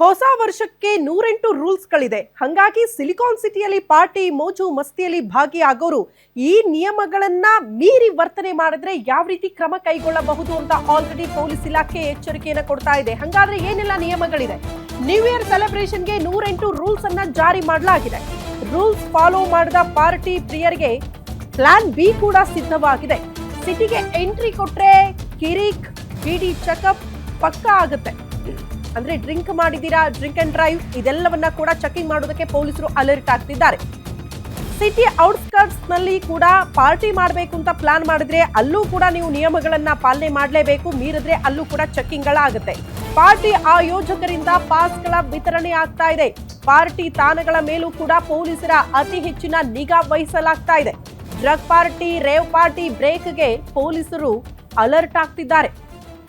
ಹೊಸ ವರ್ಷಕ್ಕೆ 108 ರೂಲ್ಸ್ಗಳಿದೆ. ಹಾಗಾಗಿ ಸಿಲಿಕಾನ್ ಸಿಟಿಯಲ್ಲಿ ಪಾರ್ಟಿ ಮೋಜು ಮಸ್ತಿಯಲ್ಲಿ ಭಾಗಿಯಾಗೋರು ಈ ನಿಯಮಗಳನ್ನ ಮೀರಿ ವರ್ತನೆ ಮಾಡಿದ್ರೆ ಯಾವ ರೀತಿ ಕ್ರಮ ಕೈಗೊಳ್ಳಬಹುದು ಅಂತ ಆಲ್ರೆಡಿ ಪೊಲೀಸ್ ಇಲಾಖೆ ಎಚ್ಚರಿಕೆಯನ್ನು ಕೊಡ್ತಾ ಇದೆ. ಹಾಗಾದ್ರೆ ಏನೆಲ್ಲ ನಿಯಮಗಳಿದೆ? ನ್ಯೂ ಇಯರ್ ಸೆಲೆಬ್ರೇಷನ್ಗೆ 108 ರೂಲ್ಸ್ ಅನ್ನ ಜಾರಿ ಮಾಡಲಾಗಿದೆ. ರೂಲ್ಸ್ ಫಾಲೋ ಮಾಡದ ಪಾರ್ಟಿ ಪ್ರಿಯರಿಗೆ ಪ್ಲಾನ್ ಬಿ ಕೂಡ ಸಿದ್ಧವಾಗಿದೆ. ಸಿಟಿಗೆ ಎಂಟ್ರಿ ಕೊಟ್ರೆ ಕಿರಿಕ್ ಬಿಡಿ ಚೆಕಪ್ ಪಕ್ಕಾ ಆಗುತ್ತೆ. ಅಂದ್ರೆ ಡ್ರಿಂಕ್ ಮಾಡಿದೀರಾ, ಡ್ರಿಂಕ್ ಅಂಡ್ ಡ್ರೈವ್ ಇದೆಲ್ಲವನ್ನ ಕೂಡ ಚೆಕಿಂಗ್ ಮಾಡೋದಕ್ಕೆ ಪೊಲೀಸರು ಅಲರ್ಟ್ ಆಗ್ತಿದ್ದಾರೆ. ಸಿಟಿ ಔಟ್ಸ್ಕರ್ಟ್ಸ್ ನಲ್ಲಿ ಕೂಡ ಪಾರ್ಟಿ ಮಾಡಬೇಕು ಅಂತ ಪ್ಲಾನ್ ಮಾಡಿದ್ರೆ ಅಲ್ಲೂ ಕೂಡ ನೀವು ನಿಯಮಗಳನ್ನ ಪಾಲನೆ ಮಾಡಲೇಬೇಕು. ಮೀರಿದ್ರೆ ಅಲ್ಲೂ ಕೂಡ ಚೆಕಿಂಗ್ ಗಳಾಗುತ್ತೆ. ಪಾರ್ಟಿ ಆಯೋಜಕರಿಂದ ಪಾಸ್ಗಳ ವಿತರಣೆ ಆಗ್ತಾ ಇದೆ. ಪಾರ್ಟಿ ತಾಣಗಳ ಮೇಲೂ ಕೂಡ ಪೊಲೀಸರ ಅತಿ ಹೆಚ್ಚಿನ ನಿಗಾ ವಹಿಸಲಾಗ್ತಾ ಇದೆ. ಡ್ರಗ್ ಪಾರ್ಟಿ, ರೇವ್ ಪಾರ್ಟಿ ಬ್ರೇಕ್ಗೆ ಪೊಲೀಸರು ಅಲರ್ಟ್ ಆಗ್ತಿದ್ದಾರೆ.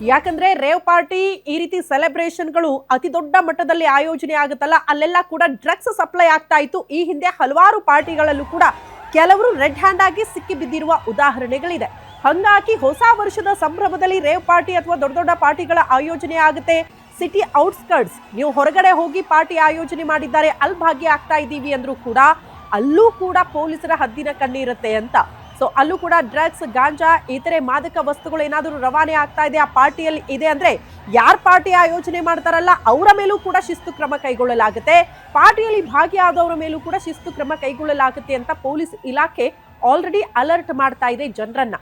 ಯಾಕಂದ್ರೆ ರೇವ್ ಪಾರ್ಟಿ ಈ ರೀತಿ ಸೆಲೆಬ್ರೇಷನ್ಗಳು ಅತಿ ದೊಡ್ಡ ಮಟ್ಟದಲ್ಲಿ ಆಯೋಜನೆ ಆಗುತ್ತಲ್ಲ, ಅಲ್ಲೆಲ್ಲ ಕೂಡ ಡ್ರಗ್ಸ್ ಸಪ್ಲೈ ಆಗ್ತಾ ಇತ್ತು. ಈ ಹಿಂದೆ ಹಲವಾರು ಪಾರ್ಟಿಗಳಲ್ಲೂ ಕೂಡ ಕೆಲವರು ರೆಡ್ ಹ್ಯಾಂಡ್ ಆಗಿ ಸಿಕ್ಕಿ ಬಿದ್ದಿರುವ ಉದಾಹರಣೆಗಳಿದೆ. ಹಂಗಾಗಿ ಹೊಸ ವರ್ಷದ ಸಂಭ್ರಮದಲ್ಲಿ ರೇವ್ ಪಾರ್ಟಿ ಅಥವಾ ದೊಡ್ಡ ದೊಡ್ಡ ಪಾರ್ಟಿಗಳ ಆಯೋಜನೆ ಆಗುತ್ತೆ. ಸಿಟಿ ಔಟ್ಸ್ಕರ್ಟ್ಸ್ ನೀವು ಹೊರಗಡೆ ಹೋಗಿ ಪಾರ್ಟಿ ಆಯೋಜನೆ ಮಾಡಿದ್ದಾರೆ, ಅಲ್ಲಿ ಭಾಗಿಯಾಗ್ತಾ ಇದ್ದೀವಿ ಅಂದ್ರೂ ಕೂಡ ಅಲ್ಲೂ ಕೂಡ ಪೊಲೀಸರ ಹದ್ದಿನ ಕಣ್ಣಿರುತ್ತೆ ಅಂತ. ಸೊ ಅಲ್ಲೂ ಕೂಡ ಡ್ರಗ್ಸ್, ಗಾಂಜಾ, ಇತರೆ ಮಾದಕ ವಸ್ತುಗಳು ಏನಾದರೂ ರವಾನೆ ಆಗ್ತಾ ಇದೆ ಆ ಪಾರ್ಟಿಯಲ್ಲಿ ಇದೆ ಅಂದ್ರೆ ಯಾರು ಪಾರ್ಟಿ ಆಯೋಜನೆ ಮಾಡ್ತಾರಲ್ಲ ಅವರ ಮೇಲೂ ಕೂಡ ಶಿಸ್ತು ಕ್ರಮ ಕೈಗೊಳ್ಳಲಾಗುತ್ತೆ. ಪಾರ್ಟಿಯಲ್ಲಿ ಭಾಗಿಯಾದವರ ಮೇಲೂ ಕೂಡ ಶಿಸ್ತು ಕ್ರಮ ಕೈಗೊಳ್ಳಲಾಗುತ್ತೆ ಅಂತ ಪೊಲೀಸ್ ಇಲಾಖೆ ಆಲ್ರೆಡಿ ಅಲರ್ಟ್ ಮಾಡ್ತಾ ಇದೆ ಜನರನ್ನ.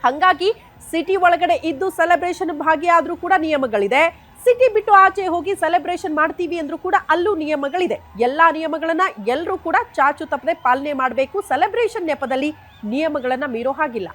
ಹಂಗಾಗಿ ಸಿಟಿ ಒಳಗಡೆ ಇದ್ದು ಸೆಲೆಬ್ರೇಷನ್ ಭಾಗಿಯಾದ್ರೂ ಕೂಡ ನಿಯಮಗಳಿದೆ. ಸಿಟಿ ಬಿಟ್ಟು ಆಚೆ ಹೋಗಿ ಸೆಲೆಬ್ರೇಷನ್ ಮಾಡ್ತೀವಿ ಅಂದ್ರೂ ಕೂಡ ಅಲ್ಲೂ ನಿಯಮಗಳಿದೆ. ಎಲ್ಲಾ ನಿಯಮಗಳನ್ನ ಎಲ್ಲರೂ ಕೂಡ ಚಾಚು ತಪ್ಪದೆ ಪಾಲನೆ ಮಾಡಬೇಕು. ಸೆಲೆಬ್ರೇಷನ್ ನೆಪದಲ್ಲಿ ನಿಯಮಗಳನ್ನ ಮೀರೋ ಹಾಗಿಲ್ಲ.